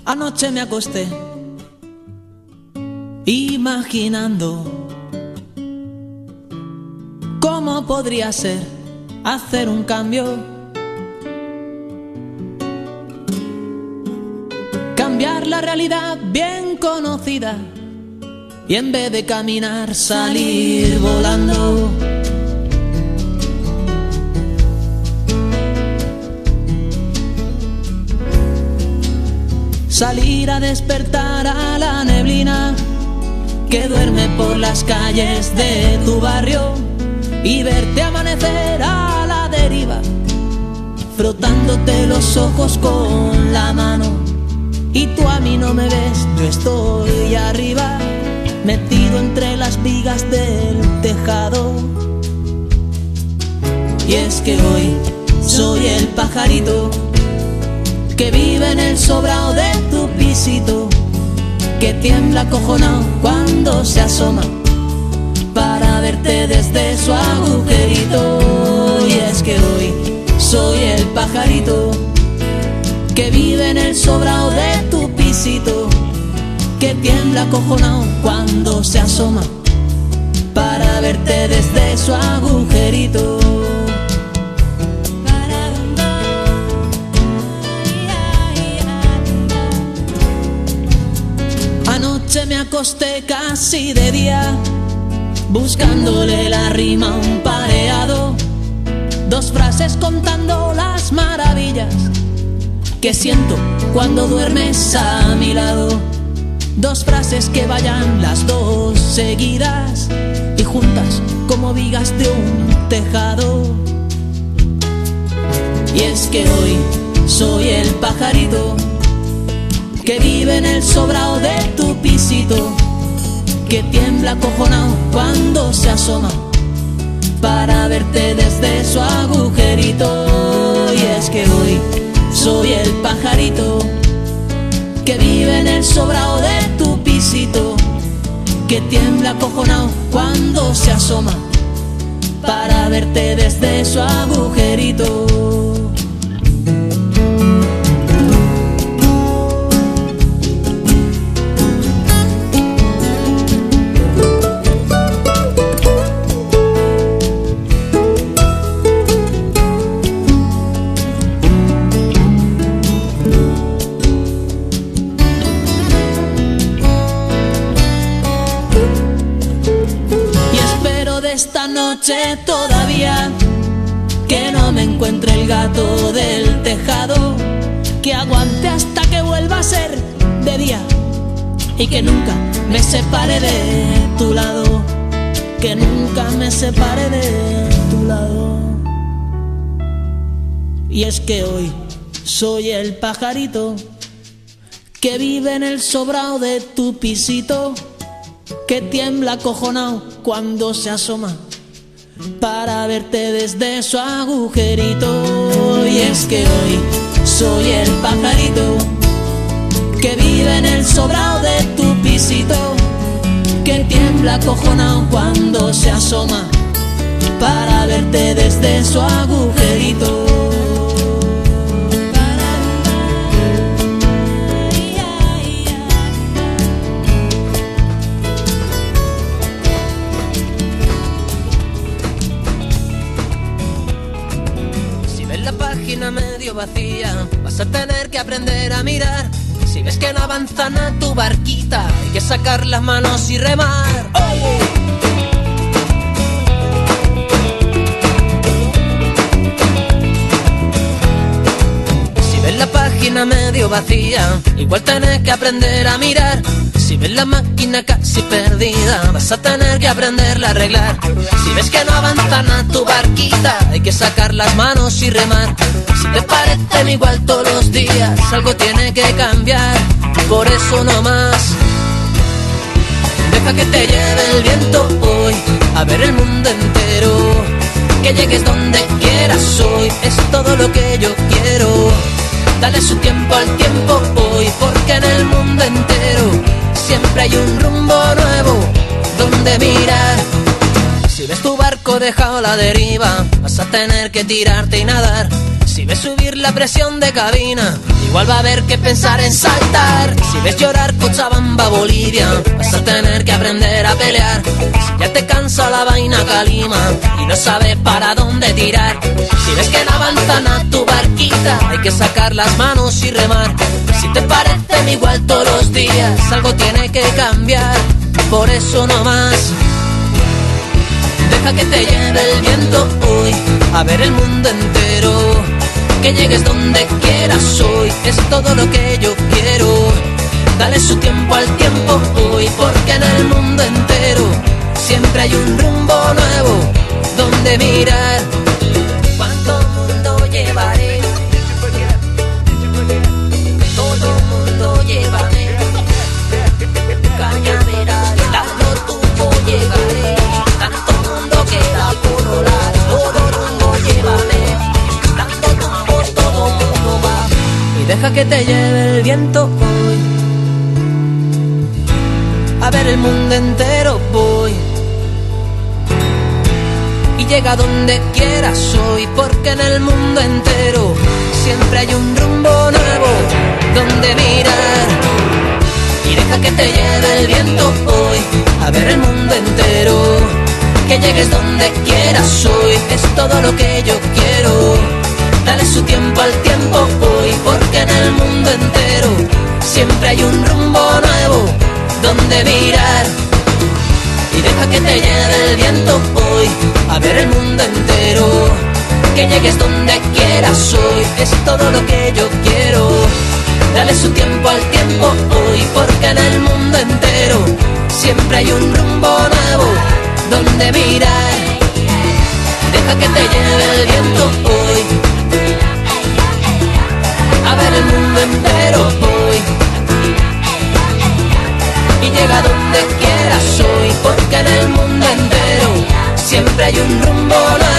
Anoche me acosté imaginando cómo podría ser hacer un cambio, cambiar la realidad bien conocida y en vez de caminar salir volando. Salir a despertar a la neblina que duerme por las calles de tu barrio y verte amanecer a la deriva, frotándote los ojos con la mano. Y tú a mí no me ves, yo estoy arriba, metido entre las vigas del tejado. Y es que hoy soy el pajarito que vive en el sobrado de tu pisito, que tiembla acojonado cuando se asoma para verte desde su agujerito. Y es que hoy soy el pajarito que vive en el sobrado de tu pisito, que tiembla acojonado cuando se asoma para verte desde su agujerito. Anoche me acosté casi de día, buscándole la rima a un pareado, dos frases contando las maravillas que siento cuando duermes a mi lado. Dos frases que vayan las dos seguidas y juntas como vigas de un tejado. Y es que hoy soy el pajarito que vive en el sobrado de tu pisito, que tiembla acojonado cuando se asoma para verte desde su agujerito. Y es que hoy soy el pajarito que vive en el sobrado de tu pisito, que tiembla acojonado cuando se asoma para verte desde su agujerito. Esta noche todavía que no me encuentre el gato del tejado, que aguante hasta que vuelva a ser de día y que nunca me separe de tu lado, que nunca me separe de tu lado. Y es que hoy soy el pajarito que vive en el sobrado de tu pisito, que tiembla acojonado cuando se asoma para verte desde su agujerito. Y es que hoy soy el pajarito que vive en el sobrado de tu pisito, que tiembla acojonado cuando se asoma para verte desde su agujerito. Medio vacía, vas a tener que aprender a mirar. Si ves que no avanza nada tu barquita, hay que sacar las manos y remar. ¡Oh! Si ves la página medio vacía, igual tenés que aprender a mirar. Si ves la máquina casi perdida, vas a tener que aprenderla a arreglar. Si ves que no avanza nada tu barquita, hay que sacar las manos y remar. Si te parecen igual todos los días, algo tiene que cambiar. Por eso no más, deja que te lleve el viento hoy a ver el mundo entero. Que llegues donde quieras hoy, es todo lo que yo quiero. Dale su tiempo al tiempo hoy, porque en el mundo entero siempre hay un rumbo nuevo donde mirar. Si ves tu barco dejado a la deriva, vas a tener que tirarte y nadar. Si ves subir la presión de cabina, igual va a haber que pensar en saltar. Si ves llorar Cochabamba, Bolivia, vas a tener que aprender a pelear. Si ya te cansa la vaina calima y no sabes para dónde tirar. Si ves que no avanzan a tu barquita, hay que sacar las manos y remar. Si te parecen igual todos los días, algo tiene que cambiar. Por eso no más. Deja que te lleve el viento hoy, a ver el mundo entero. Que llegues donde quieras hoy, es todo lo que yo quiero. Dale su tiempo al tiempo hoy, porque en el mundo entero siempre hay un rumbo nuevo donde mirar. ¿Cuánto mundo llevaré? Todo mundo llévame. Cañaveral, largo tubo llegaré. Tanto mundo queda por volar. Todo mundo llévame. Y deja que te lleve el viento hoy, a ver el mundo entero voy. Y llega donde quieras hoy, porque en el mundo entero siempre hay un rumbo nuevo donde mirar. Y deja que te lleve el viento hoy, a ver el mundo entero. Que llegues donde quieras hoy, es todo lo que yo quiero. Dale su tiempo al tiempo hoy, porque en el mundo entero siempre hay un rumbo nuevo donde mirar. Y deja que te lleve el viento hoy, a ver el mundo entero. Que llegues donde quieras hoy, es todo lo que yo quiero. Dale su tiempo al tiempo hoy, porque en el mundo entero siempre hay un rumbo nuevo donde mirar. Deja que te lleve el viento hoy, a ver el mundo entero voy. Y llega donde quieras hoy, porque en el mundo entero siempre hay un rumbo nuevo